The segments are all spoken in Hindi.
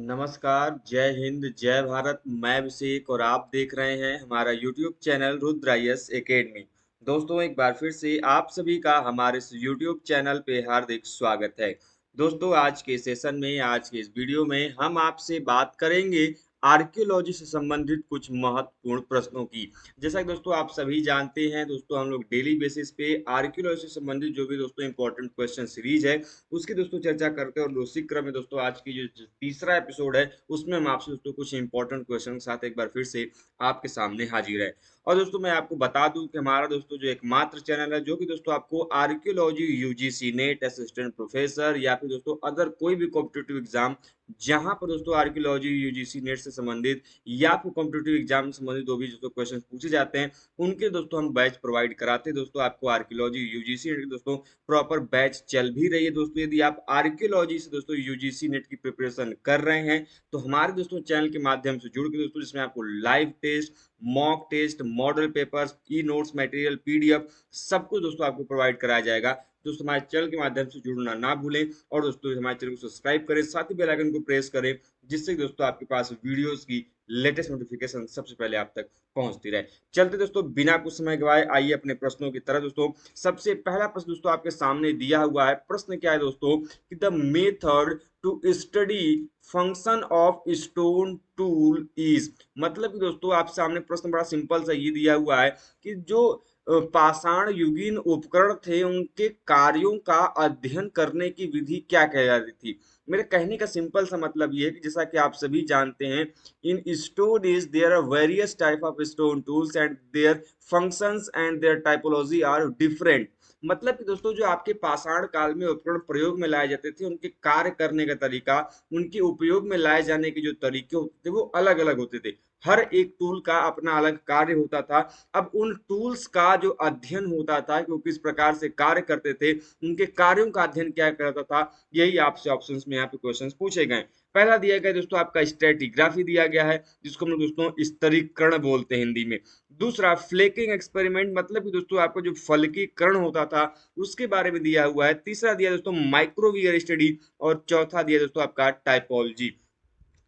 नमस्कार, जय हिंद, जय भारत। मैं अभिषेक और आप देख रहे हैं हमारा YouTube channel Rudra IAS academy. दोस्तों, एक बार फिर से आप सभी का हमारे इस यूट्यूब चैनल पे हार्दिक स्वागत है। दोस्तों, आज के सेशन में, आज के इस वीडियो में हम आपसे बात करेंगे आर्कियोलॉजी से संबंधित कुछ महत्वपूर्ण प्रश्नों की। जैसा कि दोस्तों आप सभी जानते हैं, दोस्तों हम लोग डेली बेसिस पे आर्कियोलॉजी से संबंधित जो भी दोस्तों इंपॉर्टेंट क्वेश्चन सीरीज है उसकी दोस्तों चर्चा करते हैं। और उसी क्रम में दोस्तों आज की जो तीसरा एपिसोड है उसमें हम आपसे दोस्तों कुछ इंपॉर्टेंट क्वेश्चन के साथ एक बार फिर से आपके सामने हाजिर है। और दोस्तों मैं आपको बता दूं कि हमारा दोस्तों जो एकमात्र चैनल है जो कि दोस्तों आपको archaeology UGC net assistant professor या फिर दोस्तों अदर कोई भी कॉम्पिटिटिव एग्जाम जहां पर दोस्तों आर्कियोलॉजी यूजीसी नेट से संबंधित या फिर कॉम्पिटिटिव एग्जाम से संबंधित जो भी दोस्तों क्वेश्चन पूछे जाते हैं उनके दोस्तों हम बैच प्रोवाइड कराते हैं। दोस्तों आपको आर्कियोलॉजी यूजीसी नेट दोस्तों प्रॉपर बैच चल भी रही है। दोस्तों यदि आप आर्कियोलॉजी से दोस्तों यूजीसी नेट की प्रिपरेशन कर रहे हैं तो हमारे दोस्तों चैनल के माध्यम से जुड़ के दोस्तों जिसमें आपको live test, mock test, model papers, e notes material, PDF सब कुछ दोस्तों आपको प्रोवाइड कराया जाएगा। दोस्तों हमारे चैनल के माध्यम से जुड़ना ना भूलें और दोस्तों हमारे चैनल को सब्सक्राइब करें, साथ ही बेल आइकन को प्रेस करें जिससे दोस्तों आपके पास वीडियोस की लेटेस्ट नोटिफिकेशन सबसे पहले आप तक पहुंचती रहे। चलते दोस्तों बिना कुछ समय गवाए आइए अपने प्रश्नों की तरह। दोस्तों सबसे पहला प्रश्न दोस्तों आपके सामने दिया हुआ है। प्रश्न क्या है दोस्तों कि the method to study function of stone tool is. मतलब कि दोस्तों आप सामने प्रश्न बड़ा सिंपल सा ये दिया हुआ है कि जो पाषाण युगीन उपकरण थे उनके कार्यों का अध्ययन करने की विधि क्या कहलाती थी। मेरे कहने का सिंपल सा मतलब ये है कि जैसा कि आप सभी जानते हैं in stone is there are various type of stone tools and their functions and their typology are different. मतलब कि दोस्तों जो आपके पाषाण काल में उपकरण प्रयोग में लाए जाते थे उनके कार्य करने का तरीका, उनके उपयोग में लाए जाने के जो तरीके होते थे वो अलग अलग होते थे। हर एक टूल का अपना अलग कार्य होता था। अब उन टूल्स का जो अध्ययन होता था कि वो किस प्रकार से कार्य करते थे, उनके कार्यों का अध्ययन क्या करता था, यही आपसे ऑप्शंस में यहाँ पे क्वेश्चंस पूछे गए। पहला दिया गया दोस्तों आपका स्ट्रेटिग्राफी दिया गया है जिसको हम लोग दोस्तों स्तरीकरण बोलते हैं हिंदी में। दूसरा फ्लेकिंग एक्सपेरिमेंट, मतलब कि दोस्तों आपको जो फलकीकरण होता था उसके बारे में दिया हुआ है। तीसरा दिया दोस्तों माइक्रोवियर स्टडी और चौथा दिया दोस्तों आपका टाइपोलॉजी।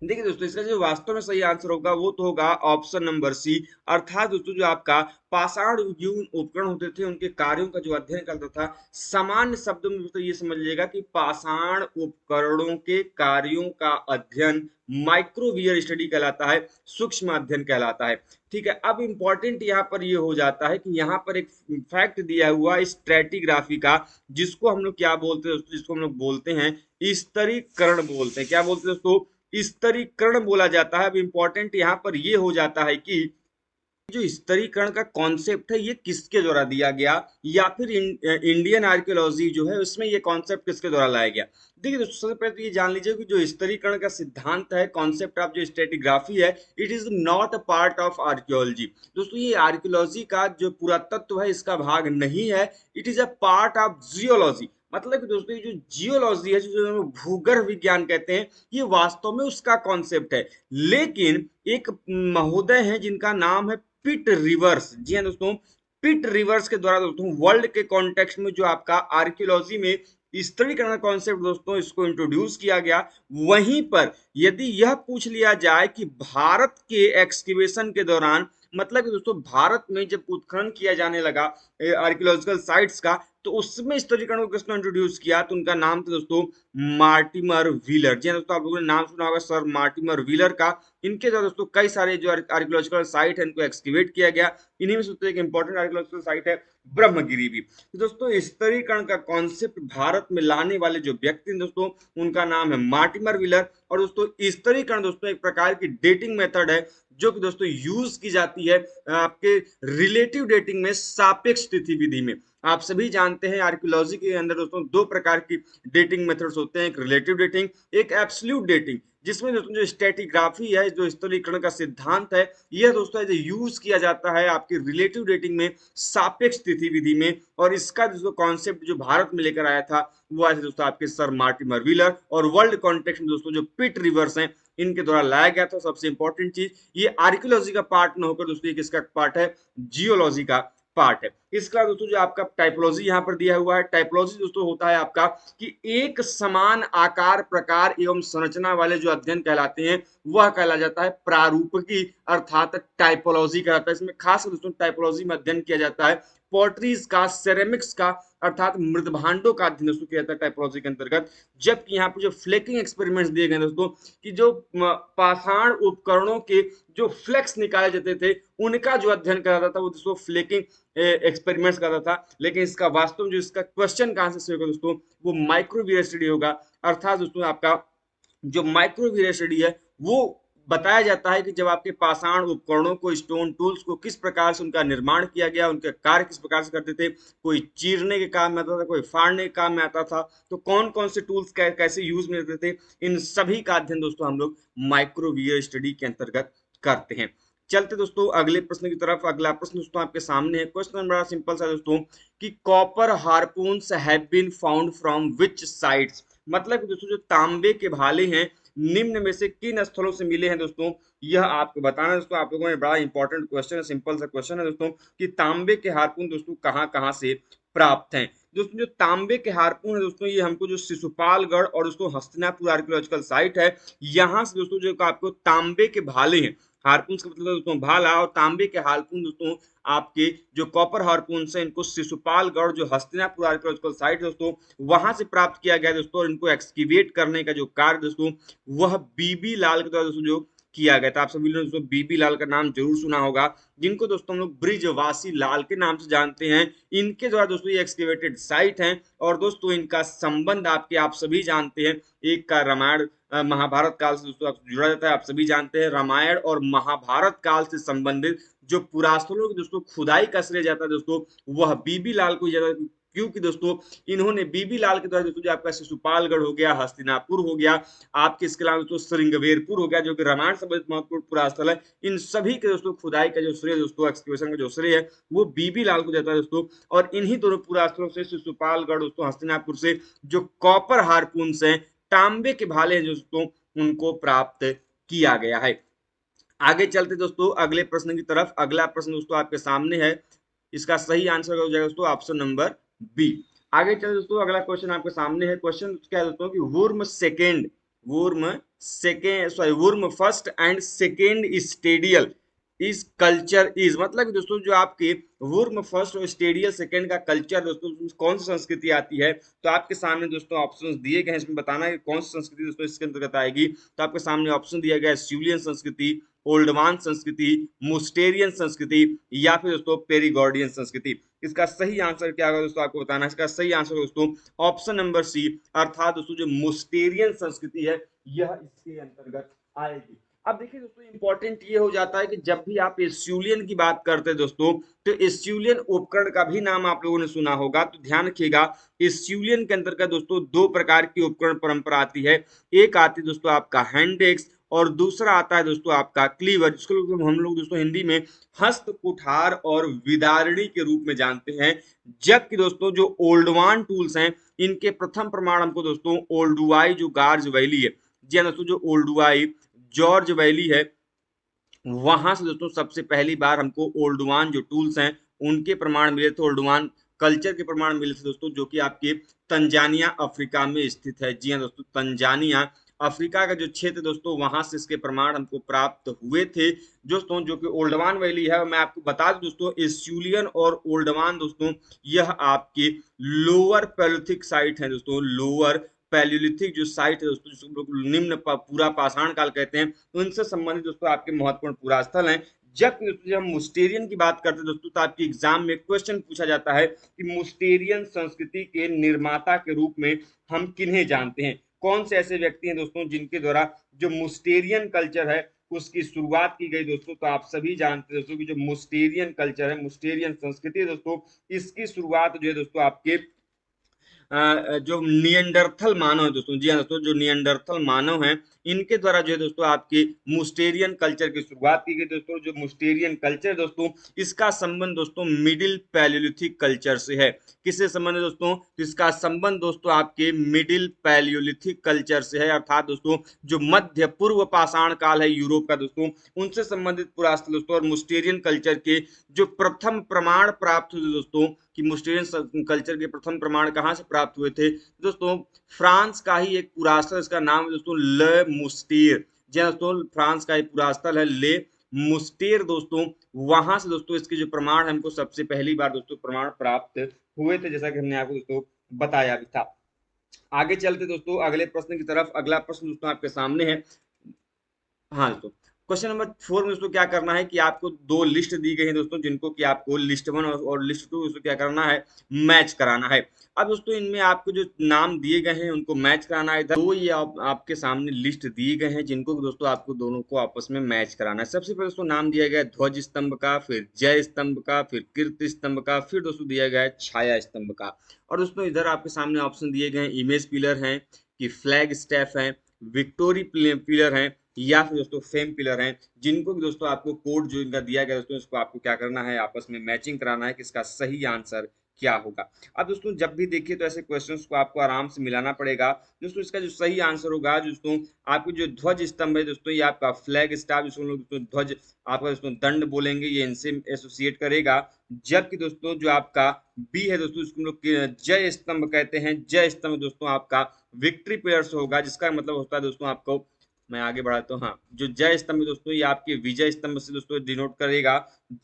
देखिए दोस्तों इसका जो वास्तव में सही आंसर होगा वो तो होगा ऑप्शन नंबर सी, अर्थात दोस्तों जो आपका पाषाण युगीन उपकरण होते थे उनके कार्यों का जो अध्ययन करता था। सामान्य शब्दों में दोस्तों ये समझ लीजिएगा कि पाषाण उपकरणों के कार्यों का अध्ययन माइक्रोवियर स्टडी कहलाता है, सूक्ष्म अध्ययन कहलाता है। ठीक है, अब इंपॉर्टेंट यहाँ पर ये हो जाता है कि यहाँ पर एक फैक्ट दिया हुआ स्ट्रेटिग्राफी का, जिसको हम लोग क्या बोलते हैं दोस्तों, जिसको हम लोग बोलते हैं स्तरीकरण बोलते हैं। क्या बोलते हैं दोस्तों? स्तरीकरण बोला जाता है। अब इंपॉर्टेंट यहां पर यह हो जाता है कि जो स्तरीकरण का कॉन्सेप्ट है ये किसके द्वारा दिया गया या फिर इंडियन आर्कियोलॉजी जो है उसमें ये कॉन्सेप्ट किसके द्वारा लाया गया। देखिए दोस्तों सबसे पहले तो ये जान लीजिए कि जो स्तरीकरण का सिद्धांत है, कॉन्सेप्ट ऑफ जो स्ट्रेटिग्राफी है, it is not a part of archaeology. दोस्तों ये आर्कियोलॉजी का जो पुरातत्व है इसका भाग नहीं है, it is a part of geology. मतलब कि दोस्तों ये जो जियोलॉजी है, जो भूगर्भ विज्ञान कहते हैं, ये वास्तव में उसका कॉन्सेप्ट है। लेकिन एक महोदय हैं जिनका नाम है पिट रिवर्स। जी हाँ दोस्तों, पिट रिवर्स के द्वारा दोस्तों वर्ल्ड के कॉन्टेक्स्ट में जो आपका आर्कियोलॉजी में स्तरीकरण कॉन्सेप्ट दोस्तों इसको इंट्रोड्यूस किया गया। वहीं पर यदि यह पूछ लिया जाए कि भारत के एक्सकैवेशन के दौरान, मतलब कि दोस्तों भारत में जब उत्खनन किया जाने लगा आर्कियोलॉजिकल साइट्स का, तो उसमें स्तरीकरण को किसने इंट्रोड्यूस किया, तो उनका नाम था दोस्तों मार्टिमर व्हीलर। जी हाँ दोस्तों, आप लोगों ने नाम सुना होगा सर मार्टिमर व्हीलर का। इनके द्वारा दोस्तों कई सारे जो आर्कियोलॉजिकल साइट है इनको एक्सकेवेट किया गया। इन्हीं में से एक इंपॉर्टेंट आर्कियोलॉजिकल साइट है ब्रह्मगिरी भी। तो दोस्तों स्तरीकरण का कॉन्सेप्ट भारत में लाने वाले जो व्यक्ति दोस्तों उनका नाम है मार्टिमर व्हीलर। और दोस्तों स्तरीकरण दोस्तों एक प्रकार की डेटिंग मेथड है जो कि दोस्तों यूज की जाती है आपके रिलेटिव डेटिंग में, सापेक्ष तिथि विधि में। आप सभी जानते हैं आर्कियोलॉजी के अंदर दोस्तों दो प्रकार की डेटिंग मेथड्स होते हैं, एक रिलेटिव डेटिंग, एक एब्सोल्यूट डेटिंग। जिसमें दोस्तों जो स्ट्रेटिग्राफी है, जो स्तरीकरण का सिद्धांत है, यह दोस्तों यूज किया जाता है आपकी रिलेटिव डेटिंग में, सापेक्ष तिथि विधि में। और इसका जो कॉन्सेप्ट जो भारत में लेकर आया था वो आया था दोस्तों आपके सर मार्टिमर व्हीलर। और वर्ल्ड कॉन्टेक्स्ट में दोस्तों जो पिट रिवर्स हैं इनके द्वारा लाया गया था। सबसे इंपॉर्टेंट चीज, ये आर्कियोलॉजी का पार्ट न होकर दोस्तों ये किसका पार्ट है, जियोलॉजी का पार्ट है। इसके अलावा दोस्तों जो आपका टाइपोलॉजी यहाँ पर दिया हुआ है, टाइपोलॉजी दोस्तों होता है आपका कि एक समान आकार, प्रकार एवं संरचना वाले जो अध्ययन कहलाते हैं वह कहला जाता है प्रारूपकी, अर्थात टाइपोलॉजी कहलाता है। इसमें खास दोस्तों टाइपोलॉजी में अध्ययन किया जाता है पॉटरीज का, सेरेमिक्स का, अर्थात मृद भांडों का अध्ययन दोस्तों किया जाता है टाइपोलॉजी के अंतर्गत। जबकि यहाँ पर जो फ्लेकिंग एक्सपेरिमेंट्स दिए गए दोस्तों कि जो पाषाण उपकरणों के जो फ्लेक्स निकाले जाते थे उनका जो अध्ययन करा जाता था वो दोस्तों फ्लेकिंग एक्सपेरिमेंट्स करता था। लेकिन इसका वास्तव में जो इसका क्वेश्चन कहां से होगा दोस्तों, वो माइक्रोवीयर स्टडी होगा। अर्थात दोस्तों आपका जो माइक्रोवीयर स्टडी है वो बताया जाता है कि जब आपके पाषाण उपकरणों को, स्टोन टूल्स को किस प्रकार से उनका निर्माण किया गया, उनके कार्य किस प्रकार से करते थे, कोई चीरने के काम में आता था, कोई फाड़ने के काम में आता था, तो कौन कौन से टूल्स कैसे यूज में लेते थे, इन सभी का अध्ययन दोस्तों हम लोग माइक्रोवीयर स्टडी के अंतर्गत करते हैं। चलते दोस्तों अगले प्रश्न की तरफ। अगला प्रश्न दोस्तों आपके सामने है। क्वेश्चन बड़ा सिंपल सा दोस्तों कि copper harpoons have been found from which sites, मतलब दोस्तों जो तांबे के भाले हैं निम्न में से किन स्थलों से मिले हैं दोस्तों, यह आपको बताना है दोस्तों। आप लोगों में बड़ा इंपॉर्टेंट क्वेश्चन है, सिंपल सा क्वेश्चन है दोस्तों कि तांबे के हार्पून दोस्तों कहां कहां से प्राप्त हैं। दोस्तों जो तांबे के हार्पून है दोस्तों ये हमको जो शिशुपालगढ़ और दोस्तों हस्तिनापुर आर्कियोलॉजिकल साइट है, यहां से दोस्तों जो आपको तांबे के भाले हैं, हार्पून्स का मतलब दोस्तों भाला, और तांबे के हार्पून दोस्तों आपके जो कॉपर हार्पून्स हैं इनको शिशुपालगढ़ जो हस्तिनापुर आर्कियोलॉजिकल साइट दोस्तों वहां से प्राप्त किया गया दोस्तों। और इनको एक्सकीवेट करने का जो कार्य दोस्तों वह बीबी लाल के द्वारा दोस्तों जो किया गया था। आप सभी लोगों ने दोस्तों बीबी लाल का नाम जरूर सुना होगा, जिनको दोस्तों हम लोग ब्रिजवासी लाल के नाम से जानते हैं। इनके द्वारा दोस्तों ये एक्सकेवेटेड साइट है। और दोस्तों इनका संबंध आपके आप सभी जानते हैं, एक का रामायण महाभारत काल से दोस्तों जुड़ा जाता है। आप सभी जानते हैं रामायण और महाभारत काल से संबंधित जो पुरास्थलों की दोस्तों खुदाई का श्रेय जाता है दोस्तों वह बीबी लाल को जाता है। क्योंकि दोस्तों इन्होंने बीबी लाल के द्वारा दोस्तों जो आपका शिशुपालगढ़ हो गया, हस्तिनापुर हो गया, आपके इसके अलावा दोस्तों श्रृंगवेरपुर हो गया जो कि रामायण संबंधित महत्वपूर्ण पुरास्थल है, इन सभी के दोस्तों खुदाई का जो श्रेय दोस्तों, एक्सकेवेशन का जो श्रेय है वो बीबी लाल को जाता है दोस्तों। और इन्हीं दोनों पुरास्थलों से, शिशुपालगढ़ दोस्तों, हस्तिनापुर से जो कॉपर हार्पून्स हैं, तांबे के भाले हैं दोस्तों, उनको प्राप्त किया गया है। आगे चलते दोस्तों अगले प्रश्न की तरफ। अगला प्रश्न दोस्तों आपके सामने है, इसका सही आंसर हो जाएगा दोस्तों ऑप्शन नंबर बी। आगे चलते दोस्तों अगला क्वेश्चन आपके सामने है। क्वेश्चन क्या है दोस्तों कि वुर्म फर्स्ट एंड सेकेंड स्टेडियल इस कल्चर इज, मतलब दोस्तों जो आपके वुर्म फर्स्ट और स्टेडियल सेकेंड का कल्चर दोस्तों कौन सी संस्कृति आती है, तो आपके सामने दोस्तों ऑप्शंस दिए गए हैं, इसमें बताना है कौन सी संस्कृति दोस्तों इसके अंतर्गत आएगी। तो आपके सामने ऑप्शन दिया गया है सिविलियन संस्कृति, ओल्डमान संस्कृति, मुस्टेरियन संस्कृति, या फिर दोस्तों पेरिगॉर्डियन संस्कृति। इसका सही आंसर क्या होगा दोस्तों आपको बताना है। इसका सही आंसर दोस्तों ऑप्शन नंबर सी, अर्थात दोस्तों जो मुस्टेरियन संस्कृति है यह इसके अंतर्गत आएगी। अब देखिए दोस्तों इंपॉर्टेंट ये हो जाता है कि जब भी आप एस्यूलियन की बात करते हैं दोस्तों तो एस्यूलियन उपकरण का भी नाम आप लोगों ने सुना होगा। तो ध्यान रखिएगा एस्यूलियन के अंतर्गत दोस्तों दो प्रकार की उपकरण परंपरा आती है। एक आती है दोस्तों आपका हैंड एक्स और दूसरा आता है दोस्तों आपका क्लीवर, जिसको हम लोग दोस्तों हिंदी में हस्त कुठार और विदारणी के रूप में जानते हैं। जबकि दोस्तों जो ओल्डवान टूल्स हैं इनके प्रथम प्रमाण हमको दोस्तों ओल्डुआई जो गार्ज वैली है, जी हाँ दोस्तों, जो ओल्डुआई जॉर्ज वैली है वहां से दोस्तों सबसे पहली बार हमको ओल्डवान जो टूल्स हैं उनके प्रमाण मिले थे, ओल्डवान कल्चर के प्रमाण मिले थे दोस्तों, जो कि आपके तंजानिया अफ्रीका में स्थित है। जी हाँ दोस्तों, तंजानिया अफ्रीका का जो क्षेत्र दोस्तों वहां से इसके प्रमाण हमको प्राप्त हुए थे दोस्तों, जो कि ओल्डवान वैली है। मैं आपको बता दूं दोस्तों एस्यूलियन और ओल्डवान दोस्तों यह आपके लोअर पैलोलिथिक साइट है दोस्तों, लोअर पैलियोलिथिक जो साइट है दोस्तों जिसको लोग निम्न पूरा पाषाण काल कहते हैं, उनसे संबंधित दोस्तों आपके महत्वपूर्ण पुरास्थल हैं। जब हम मुस्टेरियन की बात करते हैं दोस्तों तो आपके एग्जाम में क्वेश्चन पूछा जाता है कि मुस्टेरियन संस्कृति के निर्माता के रूप में हम किन्हें जानते हैं, कौन से ऐसे व्यक्ति हैं दोस्तों जिनके द्वारा जो मुस्टेरियन कल्चर है उसकी शुरुआत की गई दोस्तों। तो आप सभी जानते हैं दोस्तों कि जो मुस्टेरियन कल्चर है, मुस्टेरियन संस्कृति है दोस्तों, इसकी शुरुआत जो है दोस्तों आपके जो नियंडरथल मानव है दोस्तों, जी हाँ दोस्तों, जो नियंडरथल मानव हैं इनके द्वारा जो है दोस्तों आपकी मुस्टेरियन कल्चर की शुरुआत की गई दोस्तों। जो मुस्टेरियन कल्चर दोस्तों, इसका संबंध दोस्तों मिडिल पैलियोलिथिक कल्चर से है। किससे संबंध है दोस्तों? तो इसका संबंध दोस्तों आपके मिडिल पैलियोलिथिक कल्चर से है, अर्थात दोस्तों जो मध्य पूर्व पाषाण काल है यूरोप का दोस्तों, उनसे संबंधित पुरास्थल दोस्तों। और मुस्टेरियन कल्चर के जो प्रथम प्रमाण प्राप्त हुए दोस्तों, कि मुस्टेरियन कल्चर के प्रथम प्रमाण कहाँ से प्राप्त हुए थे दोस्तों? फ्रांस का ही एक पुरास्थल, इसका नाम है दोस्तों ले मुस्टेर। जी हाँ दोस्तों, फ्रांस का एक पुरास्थल है ले मुस्टेर दोस्तों। वहां से दोस्तों इसके जो प्रमाण हमको सबसे पहली बार दोस्तों प्रमाण प्राप्त हुए थे, जैसा कि हमने आपको दोस्तों बताया भी था। आगे चलते दोस्तों अगले प्रश्न की तरफ। अगला प्रश्न दोस्तों आपके सामने है। हाँ दोस्तों, क्वेश्चन नंबर 4 में दोस्तों क्या करना है कि आपको दो लिस्ट दी गई है दोस्तों, जिनको कि आपको लिस्ट 1 और लिस्ट 2 दोस्तों क्या करना है, मैच कराना है। अब दोस्तों इनमें आपको जो नाम दिए गए हैं उनको मैच कराना है। दो ये आपके सामने लिस्ट दिए गए हैं, जिनको दोस्तों आपको दोनों को आपस में मैच कराना है। सबसे पहले दोस्तों नाम दिया गया है ध्वज स्तंभ का, फिर जय स्तंभ का, फिर कीर्ति स्तंभ का, फिर दोस्तों दिया गया है छाया स्तंभ का। और दोस्तों इधर आपके सामने ऑप्शन दिए गए हैं, इमेज पिलर हैं, कि फ्लैग स्टेप है, विक्टोरी पिलर है, या फिर दोस्तों फेम पिलर हैं, जिनको भी दोस्तों आपको कोड जो इनका दिया गया दोस्तों, इसको आपको क्या करना है, आपस में मैचिंग कराना है कि इसका सही आंसर क्या होगा। अब दोस्तों जब भी देखिए तो ऐसे क्वेश्चंस को आपको आराम से मिलाना पड़ेगा दोस्तों। इसका जो सही आंसर होगा दोस्तों, आपको जो ध्वज स्तंभ है दोस्तों, ये आपका फ्लैग स्टार, जिसको हम लोग दोस्तों ध्वज आपका दोस्तों दंड बोलेंगे, ये इनसे एसोसिएट करेगा। जबकि दोस्तों जो आपका बी है दोस्तों, इसको हम लोग जय स्तंभ कहते हैं। जय स्तंभ दोस्तों आपका विक्ट्री पिलर से होगा, जिसका मतलब होता है दोस्तों आपको, मैं आगे बढ़ाता हूँ। हाँ, जो जय स्तंभ दोस्तों ये आपके विजय स्तंभ से दोस्तों डिनोट करेगा।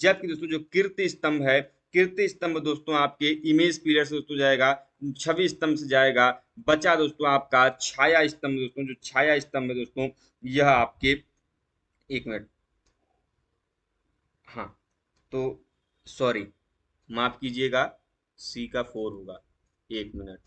जबकि दोस्तों जो कीर्ति स्तंभ है, कीर्ति स्तंभ दोस्तों आपके इमेज पीरियड से दोस्तों जाएगा, छवि स्तंभ से जाएगा। बचा दोस्तों आपका छाया स्तंभ दोस्तों। जो छाया स्तंभ है दोस्तों, यह आपके, एक मिनट, हाँ, तो सॉरी, माफ कीजिएगा, सी का 4 होगा, एक मिनट।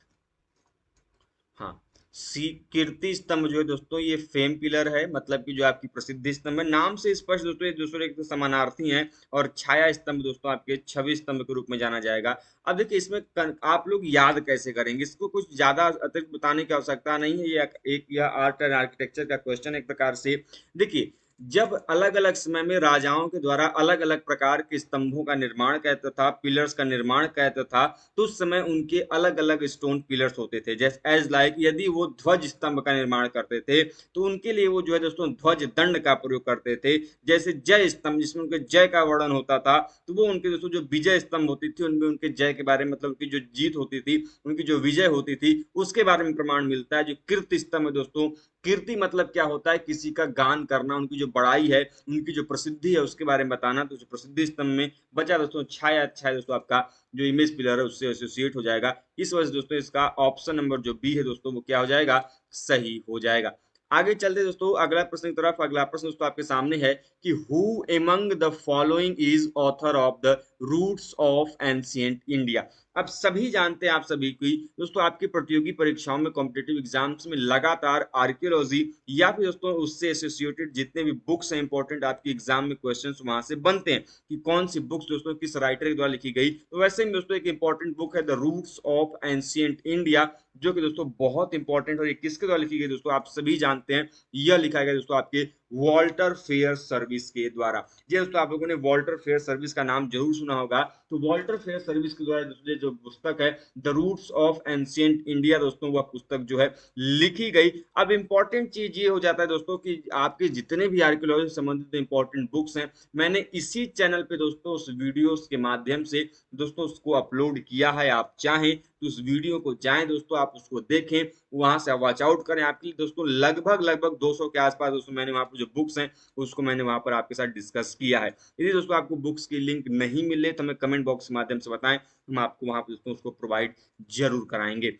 हाँ, सी कीर्ति स्तंभ जो है दोस्तों, ये फेम पिलर है, मतलब कि जो आपकी प्रसिद्धि स्तंभ है। नाम से स्पष्ट दोस्तों एक दूसरे के समानार्थी हैं। और छाया स्तंभ दोस्तों आपके छवि स्तंभ के रूप में जाना जाएगा। अब देखिए इसमें आप लोग याद कैसे करेंगे, इसको कुछ ज्यादा अतिरिक्त बताने की आवश्यकता नहीं है। ये एक यह आर्ट एंड आर्किटेक्चर का क्वेश्चन एक प्रकार से। देखिए जब अलग अलग समय में राजाओं के द्वारा अलग अलग प्रकार के स्तंभों का निर्माण कहता था, पिलर्स का निर्माण कहता था, तो उस समय उनके अलग अलग स्टोन पिलर्स होते थे। जैसे एज लाइक यदि वो ध्वज स्तंभ का निर्माण करते थे तो उनके लिए वो जो है दोस्तों ध्वज दंड का प्रयोग करते थे। जैसे जय स्तंभ, जिसमें उनके जय का वर्णन होता था, तो वो उनके दोस्तों जो विजय स्तंभ होती थी, उनमें उनके जय के बारे में, मतलब उनकी जो जीत होती थी, उनकी जो विजय होती थी, उसके बारे में प्रमाण मिलता है। जो कीर्ति स्तंभ है दोस्तों, कीर्ति मतलब क्या होता है, किसी का गान करना, उनकी जो बड़ाई है, उनकी जो प्रसिद्धि है उसके बारे में बताना। तो प्रसिद्धि स्तंभ में बचा दोस्तों छाया। छाया दोस्तों आपका जो इमेज पिलर है उससे एसोसिएट हो जाएगा। इस वजह से दोस्तों इसका ऑप्शन नंबर जो बी है दोस्तों, वो क्या हो जाएगा, सही हो जाएगा। आगे चलते दोस्तों अगला प्रश्न की तरफ। अगला प्रश्न दोस्तों आपके सामने है कि who among the following is author of the roots of ancient India. अब सभी जानते हैं, आप सभी की दोस्तों आपकी प्रतियोगी परीक्षाओं में, कॉम्पिटेटिव एग्जाम्स में लगातार आर्कियोलॉजी या फिर दोस्तों उससे एसोसिएटेड जितने भी बुक्स हैं इंपॉर्टेंट, आपकी एग्जाम में क्वेश्चंस वहां से बनते हैं कि कौन सी बुक्स दोस्तों किस राइटर के द्वारा लिखी गई। तो वैसे ही दोस्तों एक इंपॉर्टेंट बुक है the roots of ancient India, जो कि दोस्तों बहुत इंपॉर्टेंट, और ये किसके द्वारा लिखी गई दोस्तों, आप सभी जानते हैं। यह लिखा गया दोस्तों आपके वॉल्टर फेयर सर्विस के द्वारा। जी दोस्तों, आप लोगों ने वॉल्टर फेयर सर्विस का नाम जरूर सुना होगा। तो वॉल्टर फेयर सर्विस के द्वारा दोस्तों जो पुस्तक है the roots of ancient India दोस्तों, वह पुस्तक जो है लिखी गई। अब इंपॉर्टेंट चीज ये हो जाता है दोस्तों कि आपके जितने भी आर्कियोलॉजी से संबंधित इंपॉर्टेंट बुक्स हैं, मैंने इसी चैनल पे दोस्तों उस वीडियोस के माध्यम से दोस्तों उसको अपलोड किया है। आप चाहें तो उस वीडियो को जाएं दोस्तों, आप उसको देखें, वहां से वॉच आउट करें। आपके लिए दोस्तों लगभग 200 के आसपास दोस्तों मैंने वहां पर जो बुक्स हैं उसको मैंने वहां पर आपके साथ डिस्कस किया है। यदि दोस्तों आपको बुक्स की लिंक नहीं मिले तो हमें कमेंट बॉक्स के माध्यम से बताएं, हम आपको वहां पर दोस्तों उसको प्रोवाइड जरूर कराएंगे।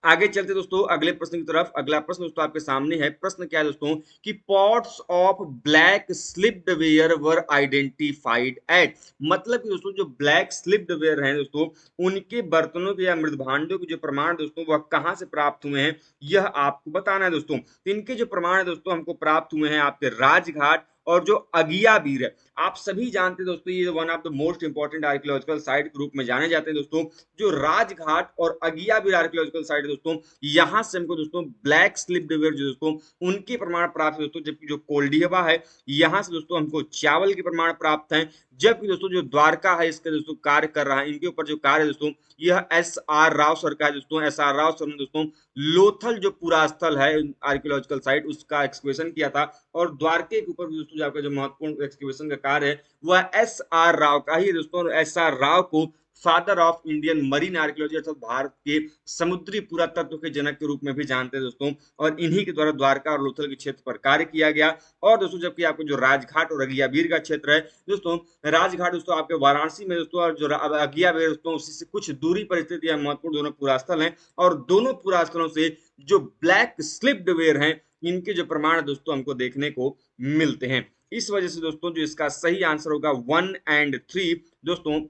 आगे चलते दोस्तों अगले प्रश्न की तरफ। अगला प्रश्न दोस्तों आपके सामने है। प्रश्न क्या है दोस्तों कि pots of black slipped ware were identified at, मतलब कि दोस्तों जो ब्लैक स्लिप्ड वेयर हैं दोस्तों, उनके बर्तनों के या मृदभांडों के जो प्रमाण दोस्तों वह कहां से प्राप्त हुए हैं, यह आपको बताना है दोस्तों। तो इनके जो प्रमाण है दोस्तों हमको प्राप्त हुए हैं आपके राजघाट और जो अगियाबीर है, आप सभी जानते हैं दोस्तों ये one of the most important archaeological site के रूप में जाने जाते हैं दोस्तों। जो राजघाट और अगियाबीर आर्कियोलॉजिकल साइट है दोस्तों, यहाँ से हमको दोस्तों ब्लैक स्लिप्ड वेयर जो दोस्तों उनके प्रमाण प्राप्त है दोस्तों, जबकि जो कोल्डिहवा है यहाँ से दोस्तों हमको चावल के प्रमाण प्राप्त हैं। जबकि दोस्तों जो द्वारका है इसका दोस्तों कार्य कर रहा है, इनके ऊपर जो कार्य है दोस्तों यह एस आर राव सर का है दोस्तों। एस आर राव सर ने दोस्तों लोथल जो पुरास्थल है आर्कियोलॉजिकल साइट उसका एक्सकवेशन किया था, और द्वारके के ऊपर दोस्तों जो आपका जो महत्वपूर्ण एक्सकवेशन का कार्य है वह एस आर राव का ही दोस्तों। एस आर राव को father of Indian marine archaeology अर्थात भारत के समुद्री पुरातत्व के जनक के रूप में भी जानते हैं दोस्तों, और इन्हीं के द्वारा द्वारका और लोथल के क्षेत्र पर कार्य किया गया। और दोस्तों जबकि आपको जो राजघाट और अगियाबीर का क्षेत्र है दोस्तों, राजघाट दोस्तों आपके वाराणसी में दोस्तों, और जो अगियाबीर दोस्तों उसी से कुछ दूरी पर स्थित यह महत्वपूर्ण दोनों पुरास्थल हैं, और दोनों पुरास्थलों से जो ब्लैक स्लिप्ड वेयर हैं इनके जो प्रमाण दोस्तों हमको देखने को मिलते हैं। इस वजह से दोस्तों जो इसका सही आंसर होगा 1 और 3 दोस्तों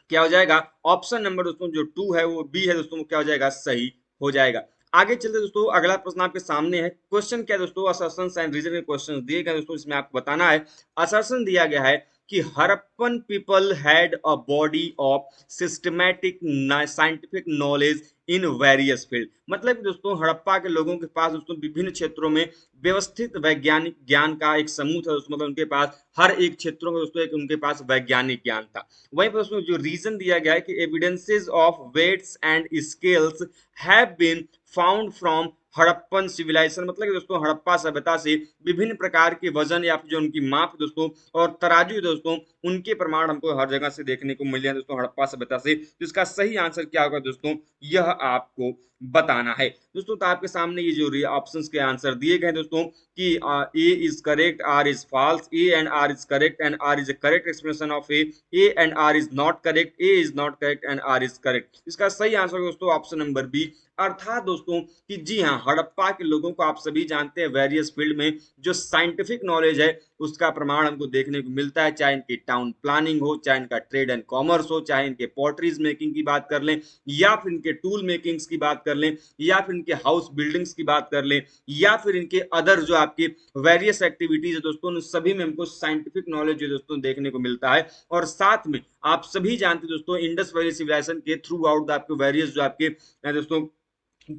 क्या हो जाएगा, ऑप्शन नंबर दोस्तों जो 2 है वो बी है दोस्तों, क्या हो जाएगा, सही हो जाएगा। आगे चलते दोस्तों, अगला प्रश्न आपके सामने है। क्वेश्चन क्या है दोस्तों, असर्शंस एंड रीजन के क्वेश्चन दिए गए दोस्तों, इसमें आपको बताना है। असर्शन दिया गया है कि Harappan people had a body of systematic scientific knowledge in various field. मतलब दोस्तों हड़प्पा के लोगों के पास दोस्तों विभिन्न क्षेत्रों में व्यवस्थित वैज्ञानिक ज्ञान का एक समूह था दोस्तों, मतलब उनके पास हर एक क्षेत्रों में दोस्तों एक उनके पास वैज्ञानिक ज्ञान था। वहीं पर दोस्तों जो रीजन दिया गया है कि evidences of weights and scales have been found from Harappan civilisation. मतलब दोस्तों हड़प्पा सभ्यता से विभिन्न प्रकार के वजन या जो उनकी माप दोस्तों और तराजू दोस्तों उनके प्रमाण हमको हर जगह से देखने को मिल रहे हैं दोस्तों हड़प्पा सभ्यता से। तो इसका सही आंसर क्या होगा दोस्तों, यह आपको बताना है दोस्तों। तो आपके सामने ये जो ऑप्शंस के आंसर दिए गए दोस्तों कि A is correct, R is false, A and R is correct and R is a correct expression of A and R is not correct, A is not correct and R is correct. इसका सही आंसर दोस्तों ऑप्शन नंबर बी, अर्थात दोस्तों कि जी हाँ हड़प्पा के लोगों को आप सभी जानते हैं वेरियस फील्ड में जो साइंटिफिक नॉलेज है उसका प्रमाण हमको देखने को मिलता है, चाहे इनकी टाउन प्लानिंग हो, चाहे इनका ट्रेड एंड कॉमर्स हो, चाहे इनके पॉटरीज मेकिंग की बात कर लें, या फिर इनके टूल मेकिंग्स की बात कर लें, या फिर इनके हाउस बिल्डिंग्स की बात कर लें, या फिर इनके अदर जो आपके वेरियस एक्टिविटीज है दोस्तों, उन सभी में हमको साइंटिफिक नॉलेज जो दोस्तों देखने को मिलता है। और साथ में आप सभी जानते हैं दोस्तों इंडस वैली सिविलाइजेशन के थ्रू आउट आपके वेरियस जो आपके दोस्तों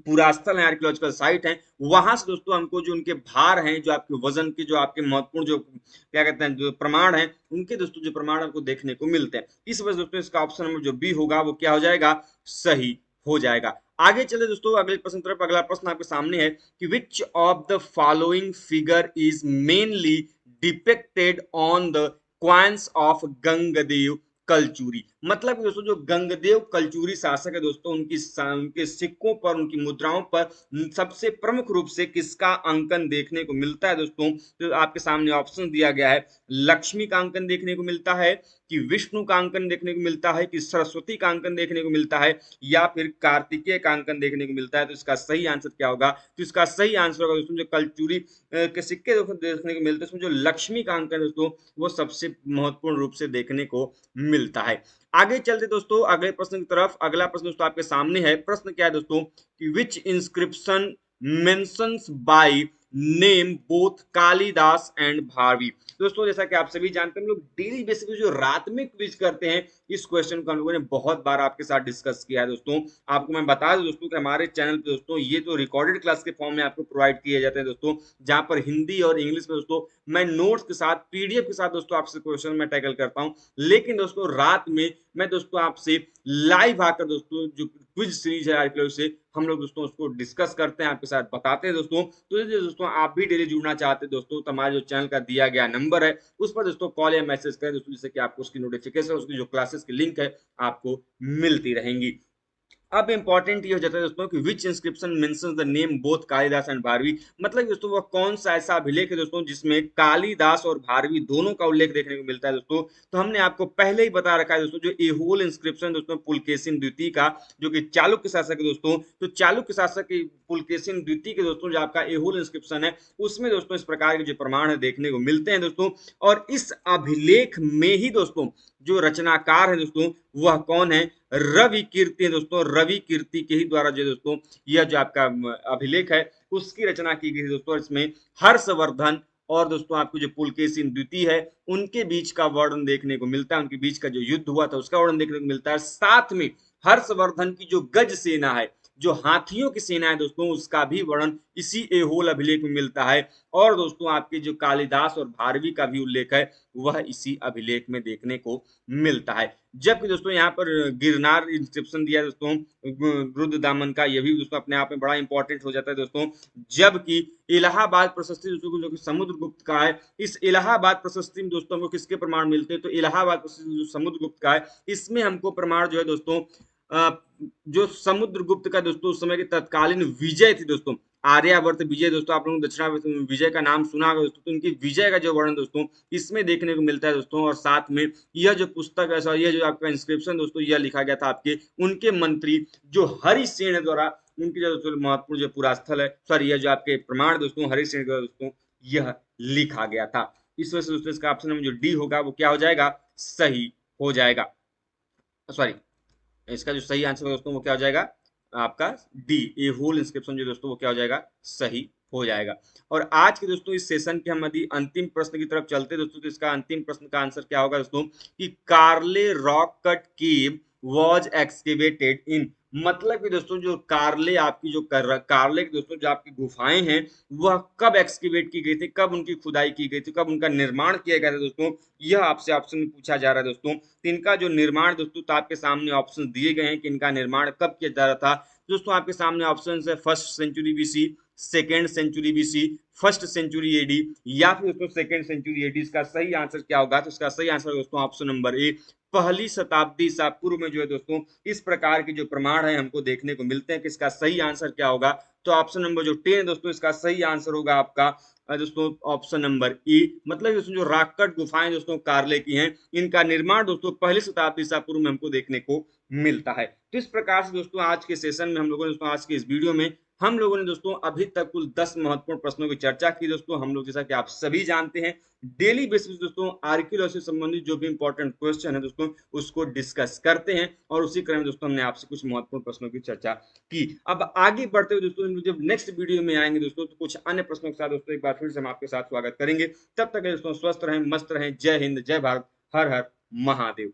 पुरास्थल है आर्कियोलॉजिकल साइट है, वहां से दोस्तों हमको जो उनके भार हैं, जो आपके वजन के जो आपके महत्वपूर्ण जो क्या कहते हैं जो प्रमाण है उनके दोस्तों जो प्रमाण हमको देखने को मिलते हैं। इस वजह से दोस्तों इसका ऑप्शन नंबर जो बी होगा वो क्या हो जाएगा, सही हो जाएगा। आगे चले दोस्तों अगले प्रश्न तरफ। अगला प्रश्न आपके सामने है कि which of the following figure is mainly depicted on the coins of Gangdev Kalachuri. मतलब दोस्तों जो गंगदेव कलचुरी शासक है दोस्तों उनके सिक्कों पर, उनकी मुद्राओं पर सबसे प्रमुख रूप से किसका अंकन देखने को मिलता है दोस्तों। तो आपके सामने ऑप्शन दिया गया है, लक्ष्मी का अंकन देखने को मिलता है, कि विष्णु का अंकन देखने को मिलता है, कि सरस्वती का अंकन देखने को मिलता है, या फिर कार्तिकेय का अंकन देखने को मिलता है। तो इसका सही आंसर क्या होगा, तो इसका सही आंसर होगा दोस्तों जो कलचुरी के सिक्के देखने को मिलते हैं उसमें जो लक्ष्मी का अंकन दोस्तों वो सबसे महत्वपूर्ण रूप से देखने को मिलता है। आगे चलते दोस्तों अगले प्रश्न की तरफ। अगला प्रश्न दोस्तों आपके सामने है। प्रश्न क्या है दोस्तों कि विच inscription mentions by name both Kalidas and Bharvi. दोस्तों जैसा कि आप सभी जानते हैं हम लोग डेली बेसिस पे जो रात में क्विज करते हैं इस क्वेश्चन को हम लोगों ने बहुत बार आपके साथ डिस्कस किया है दोस्तों। आपको मैं बता दूं दोस्तों कि हमारे चैनल पे दोस्तों ये तो रिकॉर्डेड क्लास के फॉर्म में आपको प्रोवाइड किए जाते हैं दोस्तों, जहां पर हिंदी और इंग्लिश में दोस्तों मैं नोट्स के साथ पीडीएफ के साथ दोस्तों आपसे क्वेश्चन में टैकल करता हूं। लेकिन दोस्तों रात में मैं दोस्तों आपसे लाइव आकर दोस्तों जो क्विज सीरीज है आर्कियोलॉजी से हम लोग दोस्तों उसको डिस्कस करते हैं, आपके साथ बताते हैं दोस्तों। तो दोस्तों आप भी डेली जुड़ना चाहते हैं दोस्तों तो हमारे जो चैनल का दिया गया नंबर है उस पर दोस्तों कॉल या मैसेज करें दोस्तों, जिससे कि आपको उसकी नोटिफिकेशन, उसकी जो क्लासेस की लिंक है आपको मिलती रहेंगी। अब इंपॉर्टेंट ये हो जाता है दोस्तों कि विच inscription mentions the name both Kalidas and Bharvi. मतलब दोस्तों वह कौन सा ऐसा अभिलेख है दोस्तों जिसमें कालिदास और भारवी दोनों का उल्लेख देखने को मिलता है दोस्तों। तो हमने आपको पहले ही बता रखा है दोस्तों जो एहोल इंस्क्रिप्शन दोस्तों पुलकेशिन द्वितीय का, जो कि चालुक्य शासक है दोस्तों, तो चालुक्य शासक की पुलकेशिन द्वितीय के दोस्तों जो आपका एहोल इंस्क्रिप्शन है उसमें दोस्तों इस प्रकार के जो प्रमाण है देखने को मिलते हैं दोस्तों। और इस अभिलेख में ही दोस्तों जो रचनाकार है दोस्तों वह कौन है, रवि कीर्ति है दोस्तों। रवि कीर्ति के ही द्वारा जो दोस्तों यह जो आपका अभिलेख है उसकी रचना की गई दोस्तों। इसमें हर्षवर्धन और दोस्तों आपको जो पुलकेशिन द्वितीय है उनके बीच का वर्णन देखने को मिलता है, उनके बीच का जो युद्ध हुआ था उसका वर्णन देखने को मिलता है। साथ में हर्षवर्धन की जो गज सेना है, जो हाथियों की सेना है दोस्तों, उसका भी वर्णन इसी एहोल अभिलेख में मिलता है। और दोस्तों आपके जो कालिदास और भारवी का भी उल्लेख है वह इसी अभिलेख में देखने को मिलता है। जबकि दोस्तों यहाँ पर गिरनार इंस्क्रिप्शन दिया है दोस्तों रुद्र दामन का, यह भी दोस्तों अपने आप में बड़ा इंपॉर्टेंट हो जाता है दोस्तों। जबकि इलाहाबाद प्रशस्ति दोस्तों जो कि समुद्रगुप्त का है, इस इलाहाबाद प्रशस्ति में दोस्तों हमको किसके प्रमाण मिलते हैं, तो इलाहाबाद प्रशस्ति जो समुद्रगुप्त का है इसमें हमको प्रमाण जो है दोस्तों जो समुद्रगुप्त का दोस्तों उस समय की तत्कालीन विजय थी दोस्तों, आर्यावर्त विजय दोस्तों, आप लोगों ने दक्षिणावर्त विजय का नाम सुना होगा दोस्तों, तो उनकी विजय का जो वर्णन दोस्तों इसमें देखने को मिलता है दोस्तों। और साथ में यह जो पुस्तक है, यह जो आपका इंस्क्रिप्शन दोस्तों यह लिखा गया था आपके उनके मंत्री जो हरिसेन द्वारा, उनकी जो महत्वपूर्ण जो पुरास्थल है, सॉरी यह जो आपके प्रमाण दोस्तों हरिसेन द्वारा दोस्तों यह लिखा गया था। इस वजह से दोस्तों इसका ऑप्शन नंबर जो डी होगा वो क्या हो जाएगा, सही हो जाएगा। सॉरी, इसका जो सही आंसर दोस्तों वो क्या हो जाएगा आपका डी, ए होल इंस्क्रिप्शन जो दोस्तों वो क्या हो जाएगा, सही हो जाएगा। और आज के दोस्तों इस सेशन के हम यदि अंतिम प्रश्न की तरफ चलते दोस्तों, तो इसका अंतिम प्रश्न का आंसर क्या होगा दोस्तों कि Karle rock cut cave was excavated in, मतलब कि दोस्तों जो कार्ले आपकी जो कार्ले की दोस्तों जो आपकी गुफाएं हैं वह कब एक्सकेवेट की गई थी, कब उनकी खुदाई की गई थी, कब उनका निर्माण किया गया था दोस्तों, यह आपसे ऑप्शन में पूछा जा रहा है दोस्तों। इनका जो निर्माण दोस्तों तो आपके सामने ऑप्शन दिए गए हैं कि इनका निर्माण कब किया जा रहा था दोस्तों। आपके सामने ऑप्शन है first century BC, second century BC, first century AD, या फिर दोस्तों सेकेंड सेंचुरी एडी। इसका सही आंसर क्या होगा, तो इसका सही आंसर दोस्तों ऑप्शन नंबर ए, पहली शताब्दी ईसा पूर्व में जो है दोस्तों इस प्रकार के जो प्रमाण है हमको देखने को मिलते हैं। कि इसका सही आंसर क्या होगा, तो ऑप्शन नंबर जो 10 दोस्तों इसका सही आंसर होगा आपका दोस्तों ऑप्शन नंबर ए, मतलब दोस्तों जो रॉककट गुफाएं दोस्तों कार्ले की हैं इनका निर्माण दोस्तों पहली शताब्दी ईसा पूर्व में हमको देखने को मिलता है। तो इस प्रकार से दोस्तों आज के सेशन में हम लोगों ने दोस्तों आज के इस वीडियो में हम लोगों ने दोस्तों अभी तक कुल 10 महत्वपूर्ण प्रश्नों की चर्चा की दोस्तों। हम लोग जैसा कि आप सभी जानते हैं डेली बेसिस दोस्तों आर्कियोलॉजी से संबंधित जो भी इंपॉर्टेंट क्वेश्चन है दोस्तों उसको डिस्कस करते हैं, और उसी क्रम में दोस्तों हमने आपसे कुछ महत्वपूर्ण प्रश्नों की चर्चा की। अब आगे बढ़ते हुए दोस्तों जब नेक्स्ट वीडियो में आएंगे दोस्तों तो कुछ अन्य प्रश्नों के साथ दोस्तों एक बार फिर से हम आपके साथ स्वागत करेंगे। तब तक दोस्तों स्वस्थ रहें, मस्त रहें। जय हिंद, जय भारत, हर हर महादेव।